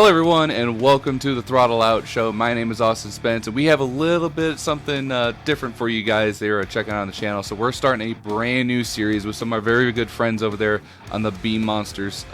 Hello everyone and welcome to the Throttle Out Show. My name is Austin Spence and we have a little bit something different for you guys there checking out on the channel. So we're starting a brand new series with some of our very good friends over there on the Beam Monsters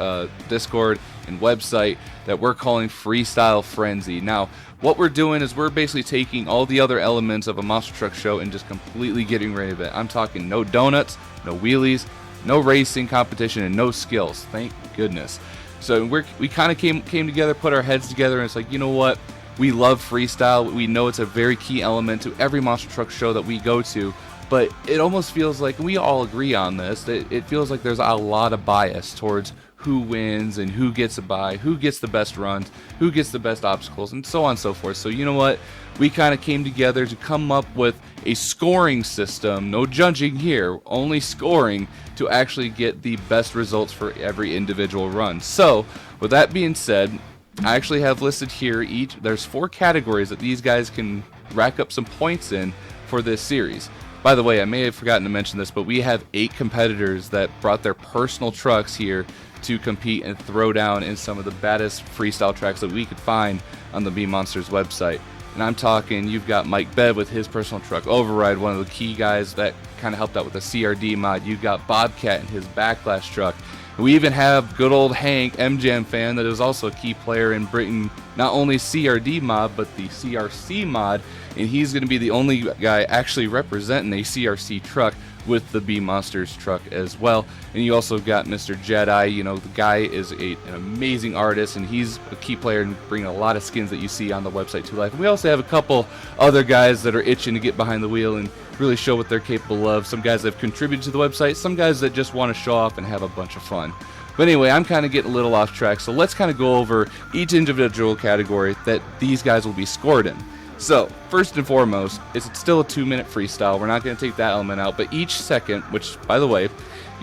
Discord and website that we're calling Freestyle Frenzy. Now what we're doing is we're basically taking all the other elements of a monster truck show and just completely getting rid of it. I'm talking no donuts, no wheelies, no racing competition, and no skills. Thank goodness. So we kind of came together, put our heads together, and it's like, you know what? We love freestyle. We know it's a very key element to every monster truck show that we go to, but it almost feels like, and we all agree on this, that it feels like there's a lot of bias towards who wins and who gets a bye, who gets the best runs, who gets the best obstacles, and so on and so forth. So you know what? We kind of came together to come up with a scoring system, no judging here, only scoring, to actually get the best results for every individual run. So with that being said, I actually have listed here there's 4 categories that these guys can rack up some points in for this series. By the way, I may have forgotten to mention this, but we have 8 competitors that brought their personal trucks here to compete and throw down in some of the baddest freestyle tracks that we could find on the Beam Monsters website. And I'm talking, you've got Mike Bev with his personal truck, Override, one of the key guys that kind of helped out with the CRD mod. You've got Bobcat and his Backlash truck. And we even have good old Hank, MJam fan, that is also a key player in Britain, not only CRD mod, but the CRC mod. And he's going to be the only guy actually representing a CRC truck with the Beam Monsters truck as well. And you also got Mr. Jedi. You know, the guy is an amazing artist, and he's a key player in bringing a lot of skins that you see on the website to life. And we also have a couple other guys that are itching to get behind the wheel and really show what they're capable of. Some guys that have contributed to the website, some guys that just want to show off and have a bunch of fun. But anyway, I'm kind of getting a little off track, so let's kind of go over each individual category that these guys will be scored in. So, first and foremost, it's still a 2-minute freestyle. We're not going to take that element out, but each second, which, by the way,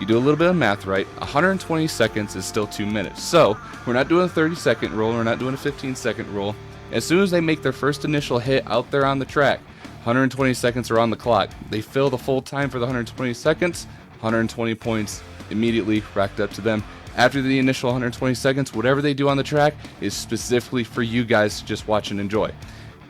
you do a little bit of math right, 120 seconds is still 2 minutes. So, we're not doing a 30-second rule, we're not doing a 15-second rule. As soon as they make their first initial hit out there on the track, 120 seconds are on the clock. They fill the full time for the 120 seconds, 120 points immediately racked up to them. After the initial 120 seconds, whatever they do on the track is specifically for you guys to just watch and enjoy.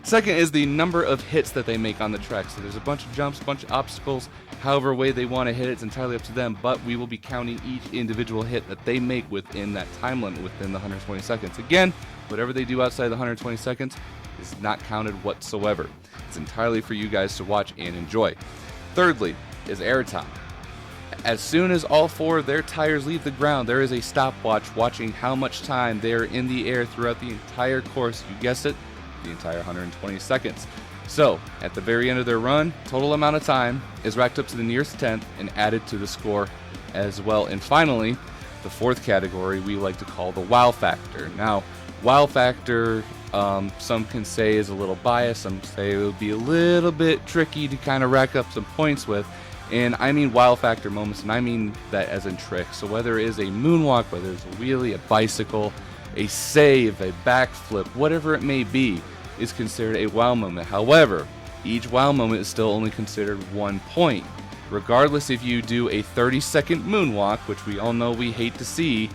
Second is the number of hits that they make on the track. So there's a bunch of jumps, a bunch of obstacles, however way they want to hit it's entirely up to them, but we will be counting each individual hit that they make within that time limit within the 120 seconds. Again, whatever they do outside the 120 seconds is not counted whatsoever. It's entirely for you guys to watch and enjoy. Thirdly is airtime. As soon as all 4 of their tires leave the ground, there is a stopwatch watching how much time they're in the air throughout the entire course. You guessed it, the entire 120 seconds. So, at the very end of their run, total amount of time is racked up to the nearest 10th and added to the score as well. And finally, the 4th category we like to call the wow factor. Now, wow factor, some can say is a little biased, some say it would be a little bit tricky to kind of rack up some points with. And I mean wow factor moments, and I mean that as in tricks. So whether it is a moonwalk, whether it's a wheelie, a bicycle, a save, a backflip, whatever it may be, is considered a wow moment. However, each wow moment is still only considered 1 point. Regardless if you do a 30-second moonwalk, which we all know we hate to see,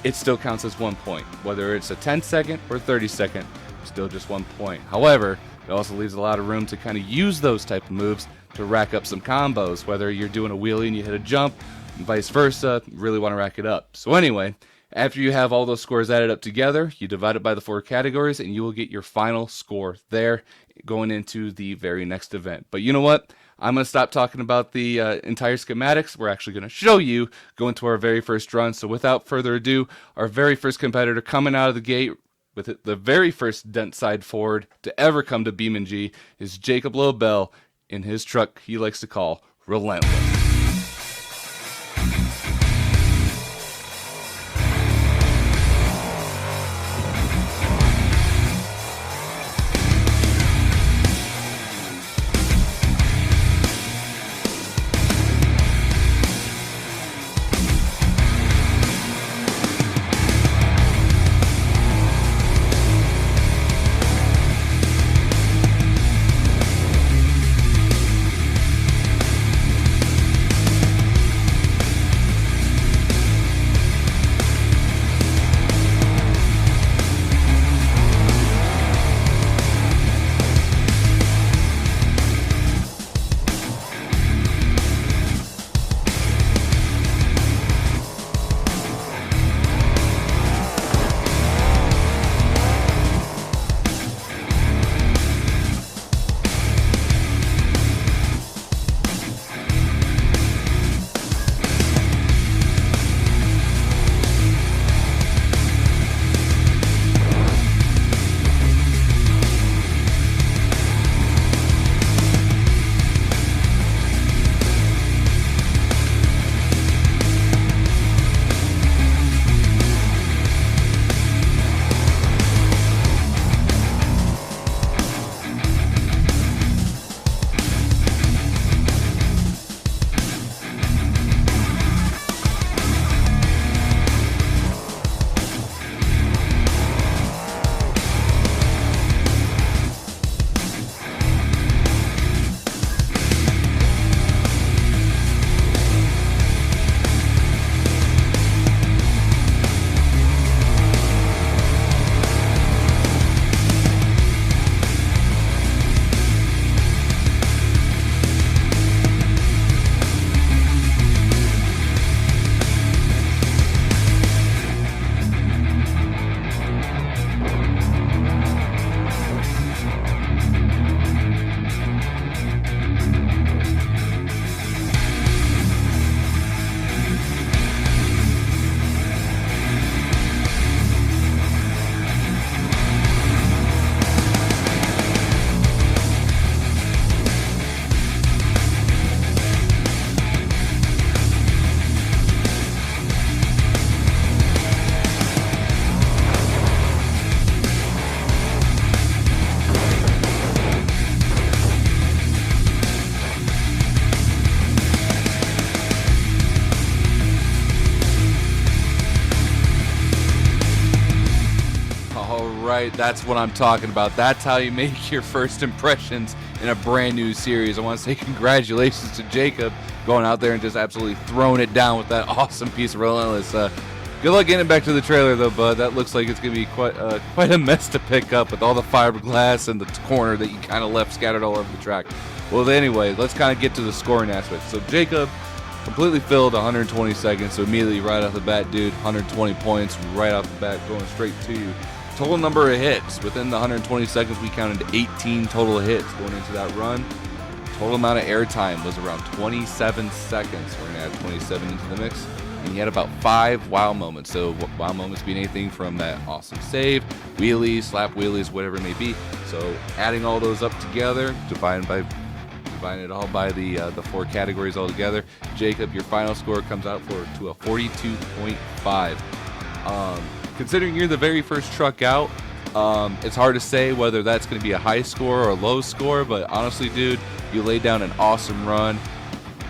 it still counts as 1 point. Whether it's a 10-second or 30-second, still just 1 point. However, it also leaves a lot of room to kind of use those type of moves to rack up some combos, whether you're doing a wheelie and you hit a jump, and vice versa, you really want to rack it up. So anyway, after you have all those scores added up together, you divide it by the 4 categories, and you will get your final score there going into the very next event. But you know what? I'm going to stop talking about the entire schematics. We're actually going to show you going to our very first run. So without further ado, our very first competitor coming out of the gate with the very first dent side forward to ever come to Beam and G is Jacob Lobel in his truck he likes to call Relentless. All right, that's what I'm talking about. That's how you make your first impressions in a brand new series. I want to say congratulations to Jacob going out there and just absolutely throwing it down with that awesome piece of Relentless. Good luck getting back to the trailer, though, bud. That looks like it's going to be quite a mess to pick up with all the fiberglass and the corner that you kind of left scattered all over the track. Well, anyway, let's kind of get to the scoring aspect. So Jacob completely filled 120 seconds, so immediately right off the bat, dude, 120 points right off the bat going straight to you. Total number of hits. Within the 120 seconds, we counted 18 total hits going into that run. Total amount of airtime was around 27 seconds. We're going to add 27 into the mix. And he had about 5 wow moments. So wow moments being anything from that awesome save, wheelies, slap wheelies, whatever it may be. So adding all those up together, dividing it all by the 4 categories all together, Jacob, your final score comes out to a 42.5. Considering you're the very first truck out, it's hard to say whether that's going to be a high score or a low score, but honestly, dude, you laid down an awesome run.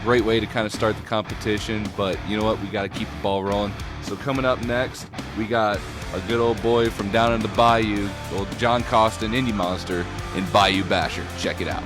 Great way to kind of start the competition, but you know what? We got to keep the ball rolling. So coming up next, we got a good old boy from down in the Bayou, old John Costin, Indie Monster, in Bayou Basher. Check it out.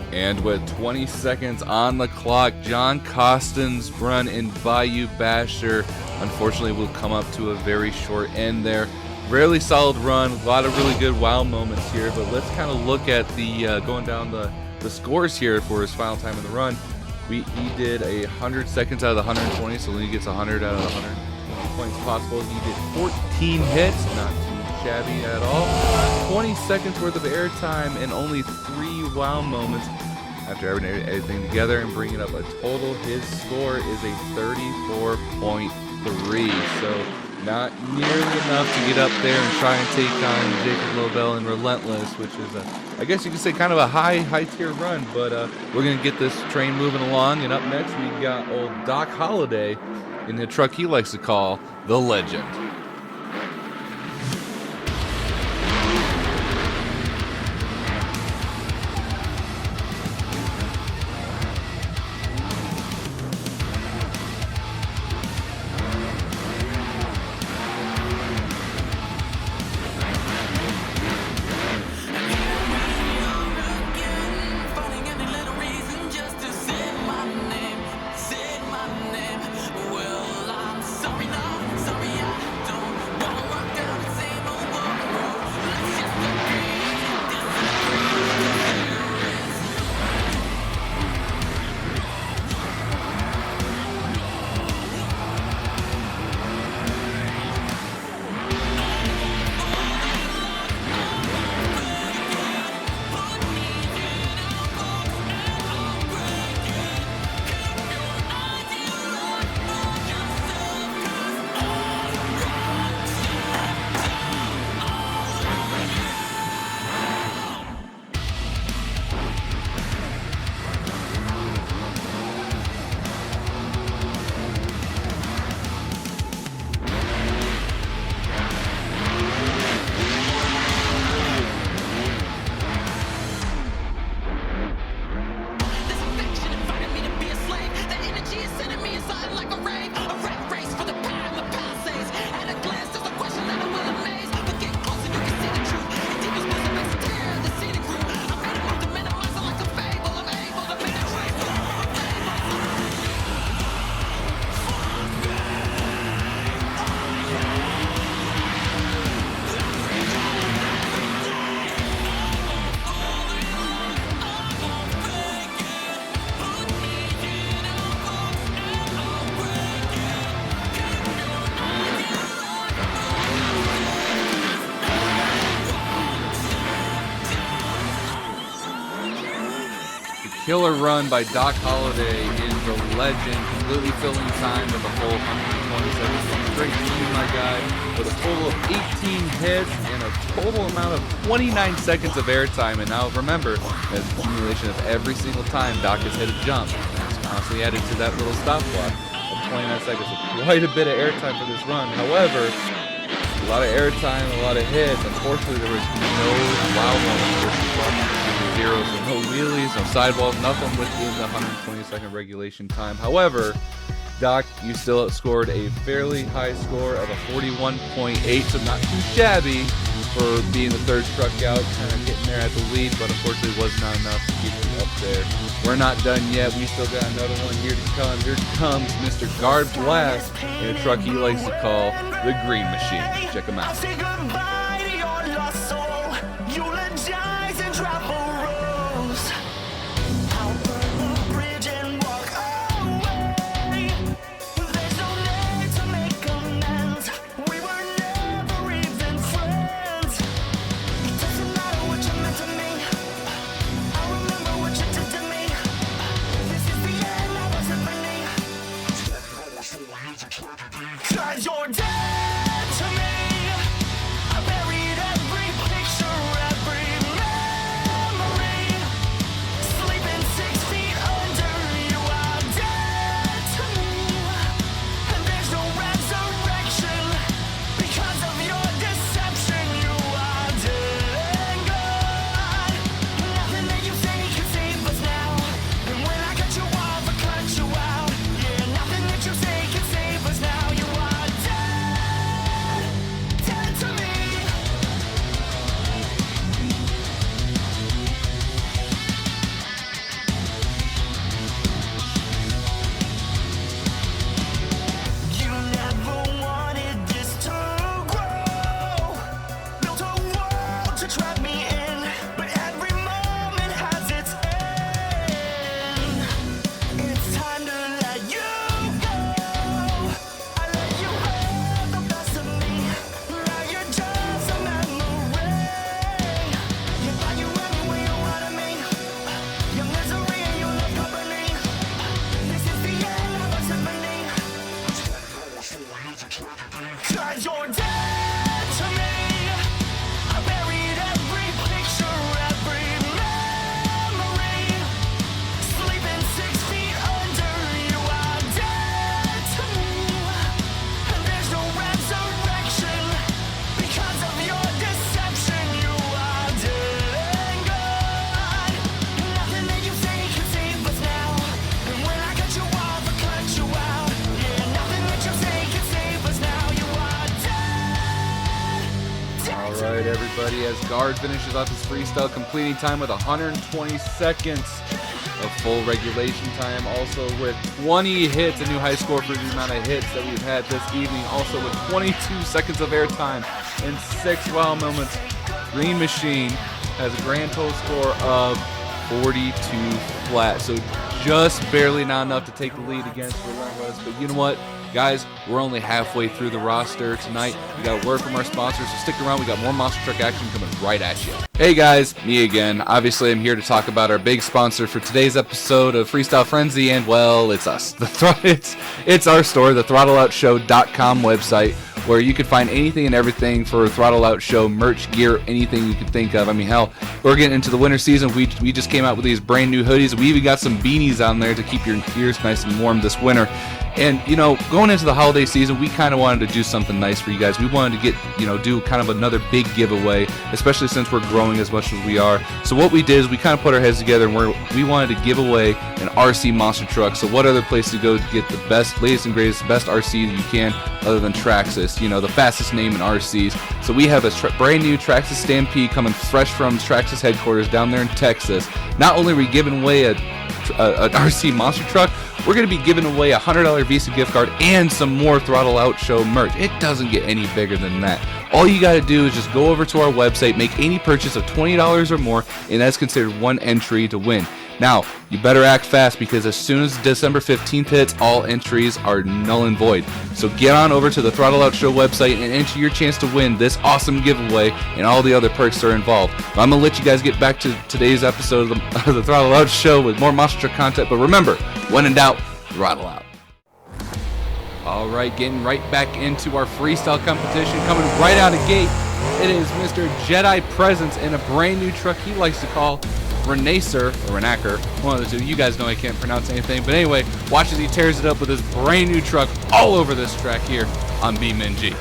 And with 20 seconds on the clock, John Costin's run in Bayou Basher unfortunately will come up to a very short end there. Really solid run, a lot of really good wow moments here, but let's kind of look at the going down the scores here for his final time in the run. He did 100 seconds out of the 120, so then he gets 100 out of the 120 points possible. He did 14 hits, not too shabby at all. 20 seconds worth of airtime and only 3 wow moments. After everything together and bringing up a total, his score is a 34.3. So not nearly enough to get up there and try and take on Jacob Lobel and Relentless, which is, I guess you could say, kind of a high tier run. But we're going to get this train moving along. And up next, we got old Doc Holliday in the truck he likes to call the Legend. killer run by Doc Holliday in the legend, completely filling time with a full 127 straight team, my guy, with a total of 18 hits and a total amount of 29 seconds of airtime. And now remember, that's the accumulation of every single time Doc has hit a jump. It's constantly added to that little stopwatch of 29 seconds. So quite a bit of airtime for this run. However, a lot of airtime, a lot of hits. Unfortunately, there was no wow moments with zeros, so no wheelies, no sidewalls, nothing within the 120-second regulation time. However, Doc, you still outscored a fairly high score of a 41.8, so not too shabby for being the third truck out, kind of getting there at the lead, but unfortunately was not enough to keep you up there. We're not done yet. We still got another one here to come. Here comes Mr. Guard Blast in a truck he likes to call the Green Machine. Check him out. You're dead to me. I buried every picture, every memory. Sleeping 6 feet under, you are dead to me. And there's no resurrection because of your deception. You are dead and gone. Nothing that you say can save us now. And when I cut you off, I cut you out. Yeah, nothing that you say can save us now. You are you're dead to me. I buried every picture, every memory. Sleeping 6 feet under, you are dead to me. And there's no resurrection because of your deception. You are dead and gone. Nothing that you say can save us now. And when I cut you off, I cut you out. Yeah, nothing that you say can save us now. You are Alright, everybody, as Guard finishes off his freestyle, completing time with 120 seconds of full regulation time, also with 20 hits, a new high score for the amount of hits that we've had this evening, also with 22 seconds of airtime and 6 wow moments. Green Machine has a grand total score of 42 flat, so just barely not enough to take the lead against Relentless, but you know what? Guys, we're only halfway through the roster tonight. We got a word from our sponsors, so stick around. We got more monster truck action coming right at you. Hey guys, me again. Obviously, I'm here to talk about our big sponsor for today's episode of Freestyle Frenzy, and well, it's us. It's our store, the ThrottleOutShow.com website, where you can find anything and everything for Throttle Out Show merch, gear, anything you can think of. I mean, hell, we're getting into the winter season. We just came out with these brand new hoodies. We even got some beanies on there to keep your ears nice and warm this winter. And, you know, going into the holiday season, we kind of wanted to do something nice for you guys. We wanted to do kind of another big giveaway, especially since we're growing as much as we are. So what we did is we kind of put our heads together and we wanted to give away an RC monster truck. So what other place to go to get the best, latest and greatest, best RC that you can other than Traxxas, you know, the fastest name in RCs. So we have a brand new Traxxas Stampede coming fresh from Traxxas headquarters down there in Texas. Not only are we giving away an RC monster truck, we're going to be giving away a $100 Visa gift card and some more Throttle Out Show merch. It doesn't get any bigger than that. All you got to do is just go over to our website, make any purchase of $20 or more, and that's considered one entry to win. Now, you better act fast because as soon as December 15th hits, all entries are null and void. So get on over to the Throttle Out Show website and enter your chance to win this awesome giveaway and all the other perks that are involved. I'm going to let you guys get back to today's episode of the Throttle Out Show with more monster truck content. But remember, when in doubt, throttle out. All right, getting right back into our freestyle competition, coming right out of gate. It is Mr. Jedi Presence in a brand new truck he likes to call Renacer, or Renacer, one of the two. You guys know I can't pronounce anything. But anyway, watch as he tears it up with his brand new truck all over this track here on BeamNG.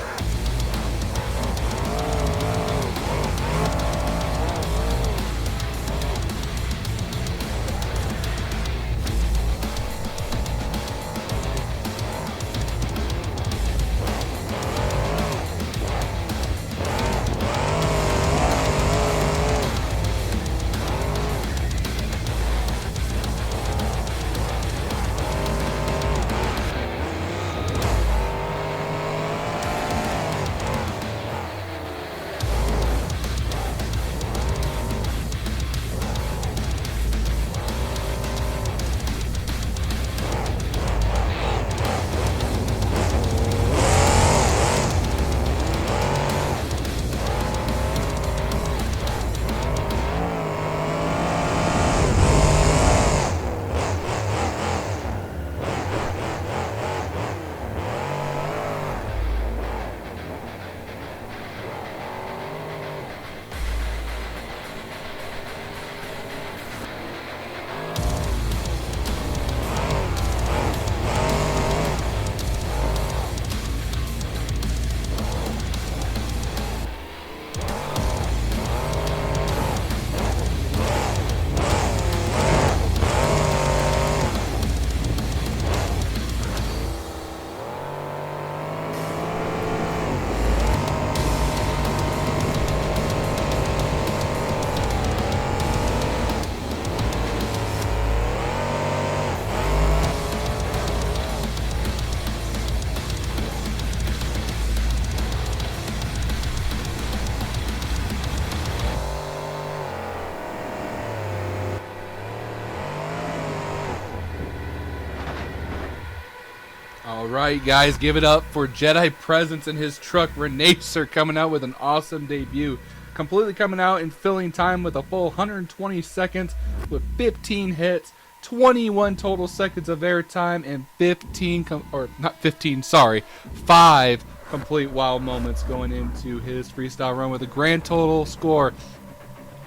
Alright guys, give it up for Jedi Presence and his truck Renacer coming out with an awesome debut. Completely coming out and filling time with a full 120 seconds with 15 hits, 21 total seconds of airtime, and 5 complete wow moments going into his freestyle run with a grand total score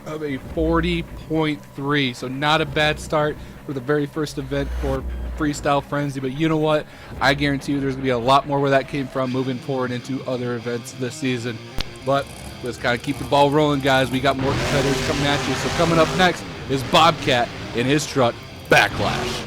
of a 40.3. So not a bad start for the very first event for Freestyle Frenzy, but you know what? I guarantee you there's going to be a lot more where that came from moving forward into other events this season. But let's kind of keep the ball rolling, guys. We got more competitors coming at you. So coming up next is Bobcat in his truck, Backlash.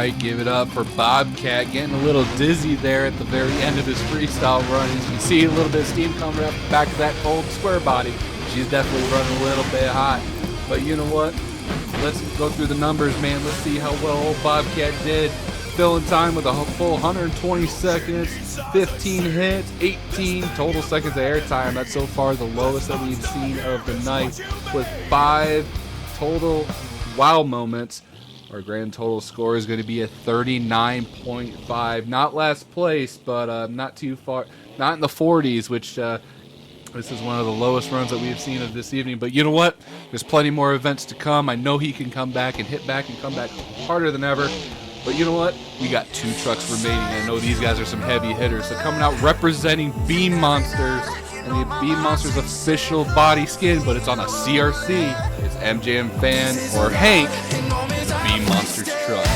right, give it up for Bobcat, getting a little dizzy there at the very end of his freestyle run. As you can see, a little bit of steam coming up the back of that old square body. She's definitely running a little bit hot. But you know what? Let's go through the numbers, man. Let's see how well old Bobcat did. Filling time with a full 120 seconds, 15 hits, 18 total seconds of airtime. That's so far the lowest that we've seen of the night, with 5 total wow moments. Our grand total score is going to be a 39.5. Not last place, but not too far, not in the 40s, which this is one of the lowest runs that we've seen of this evening. But you know what? There's plenty more events to come. I know he can come back and hit back and come back harder than ever. But you know what? We got 2 trucks remaining. I know these guys are some heavy hitters. So coming out representing Beam Monsters and the Beam Monsters official body skin, but it's on a CRC. It's MJM Fan or Hank, Beam Monsters truck.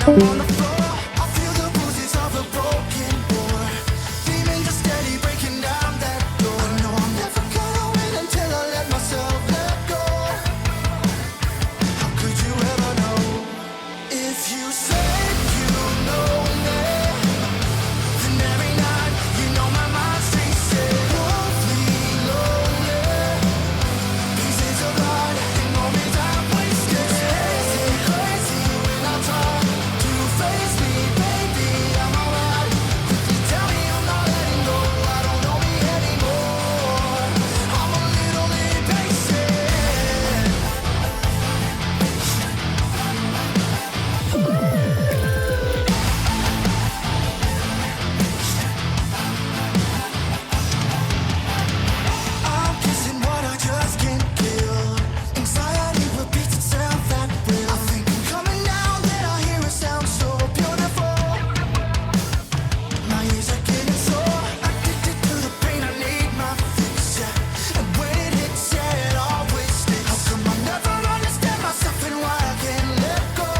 On the floor, I feel the bruises of a broken boy. Demons are steady breaking down that door. I know I'm never gonna win until I let myself let go. How could you ever know? If you said you know me, then every night you know my mind's racing. Lonely, lonely, pieces of light and moments I've wasted. Crazy when I try to face me, baby, I'm alright. Quickly tell me I'm not letting go. I don't know me anymore. I'm a little impatient. I'm kissing what I just can't kill. Anxiety repeats itself at will. I think I'm coming down, then I hear a sound so beautiful. My ears are getting sore, addicted to the pain. I need my fix, yeah. And when it hits, yeah, it always sticks. How come I never understand myself and why I can't let go?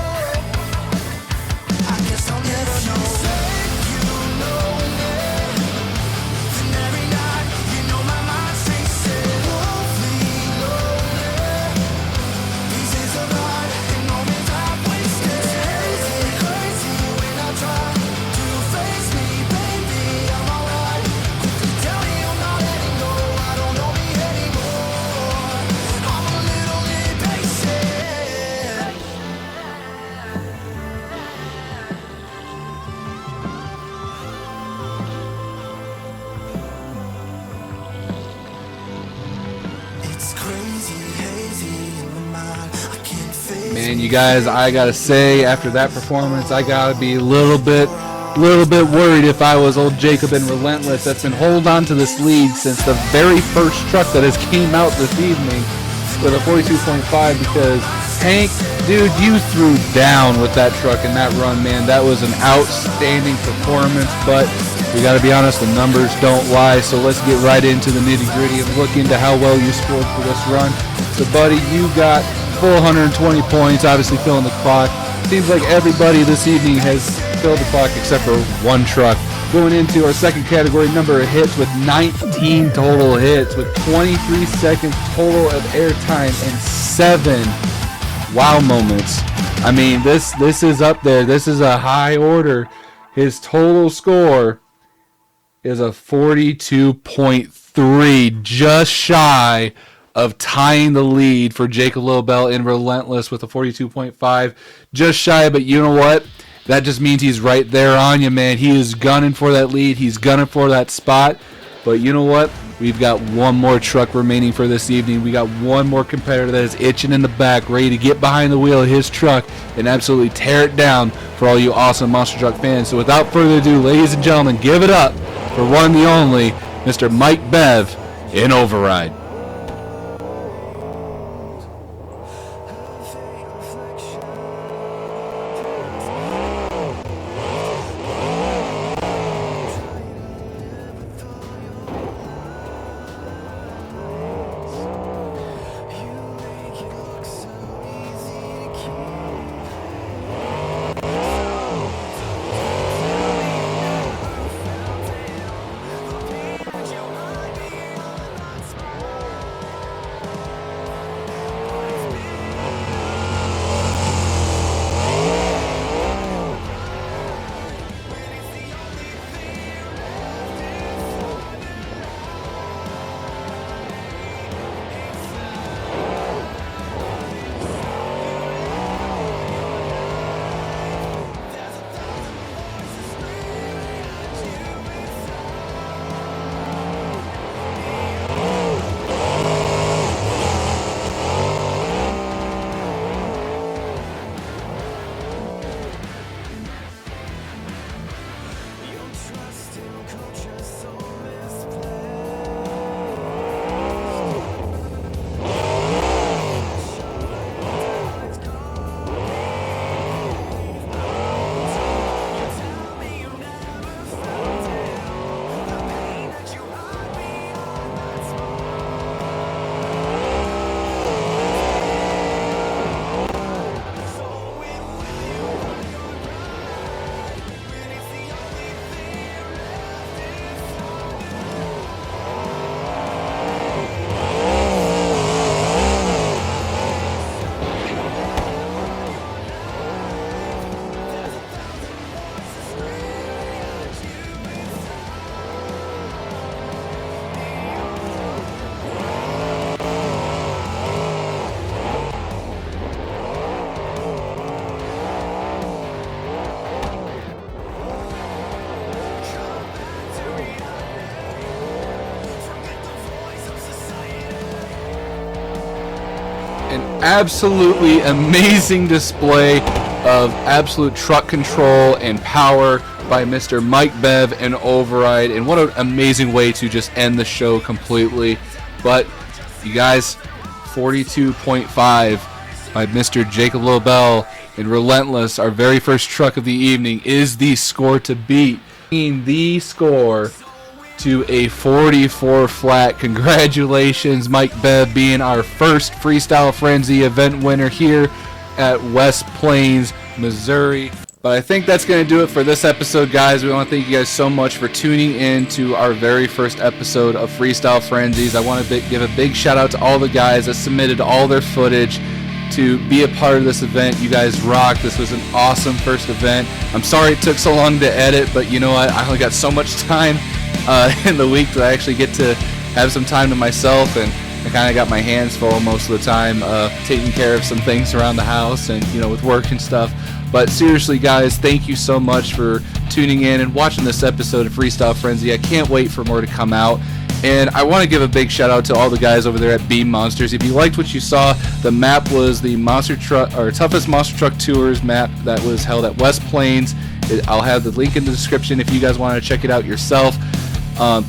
I guess I'll never know. You know me, then every night you know my mind's racing. Lonely, lonely, pieces of light and moments I've wasted. Crazy when I try to face me, baby, I'm alright. Quickly tell me I'm not letting go. I don't know me anymore. I'm a little impatient. It's crazy, hazy in my mind. I can't face. Man, you guys, I gotta say, after that performance, I gotta be a little bit worried if I was old Jacob and Relentless that's been holding on to this lead since the very first truck that has came out this evening with a 42.5, because Hank, dude, you threw down with that truck in that run, man. That was an outstanding performance, but we gotta be honest, the numbers don't lie, so let's get right into the nitty-gritty and look into how well you scored for this run. So, buddy, you got full 120 points, obviously filling the clock. Seems like everybody this evening has filled the clock except for one truck. Going into our second category, number of hits, with 19 total hits, with 23 seconds total of airtime and 7 wow moments. I mean, this is up there. This is a high order. His total score is a 42.3, just shy of tying the lead for Jacob Lobel in Relentless with a 42.5. Just shy, but you know what? That just means he's right there on you, man. He is gunning for that lead. He's gunning for that spot. But you know what? We've got one more truck remaining for this evening. We got one more competitor that is itching in the back, ready to get behind the wheel of his truck and absolutely tear it down for all you awesome Monster Truck fans. So without further ado, ladies and gentlemen, give it up for one and the only Mr. Mike Bev in Override. an absolutely amazing display of absolute truck control and power by Mr. Mike Bev and Override, and what an amazing way to just end the show completely. But you guys, 42.5 by Mr. Jacob Lobel and Relentless, our very first truck of the evening, is the score to beat. The score to a 44 flat. Congratulations, Mike Bev, being our first Freestyle Frenzy event winner here at West Plains, Missouri. But I think that's going to do it for this episode, guys. We want to thank you guys so much for tuning in to our very first episode of Freestyle Frenzies. I want to give a big shout out to all the guys that submitted all their footage to be a part of this event. You guys rock. This was an awesome first event. I'm sorry it took so long to edit, but you know what? I only got so much time in the week that I actually get to have some time to myself, and I kind of got my hands full most of the time taking care of some things around the house and, you know, with work and stuff. But seriously, guys, thank you so much for tuning in and watching this episode of Freestyle Frenzy. I can't wait for more to come out. And I want to give a big shout out to all the guys over there at Beam Monsters. If you liked what you saw, the map was the Monster Truck or Toughest Monster Truck Tours map that was held at West Plains. I'll have the link in the description if you guys want to check it out yourself.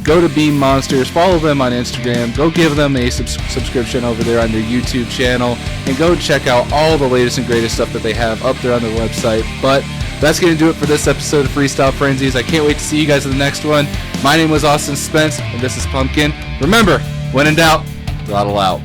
Go to Beam Monsters, follow them on Instagram, go give them a subscription over there on their YouTube channel, and go check out all the latest and greatest stuff that they have up there on their website. But that's going to do it for this episode of Freestyle Frenzies. I can't wait to see you guys in the next one. My name was Austin Spence, and this is Pumpkin. Remember, when in doubt, throttle out.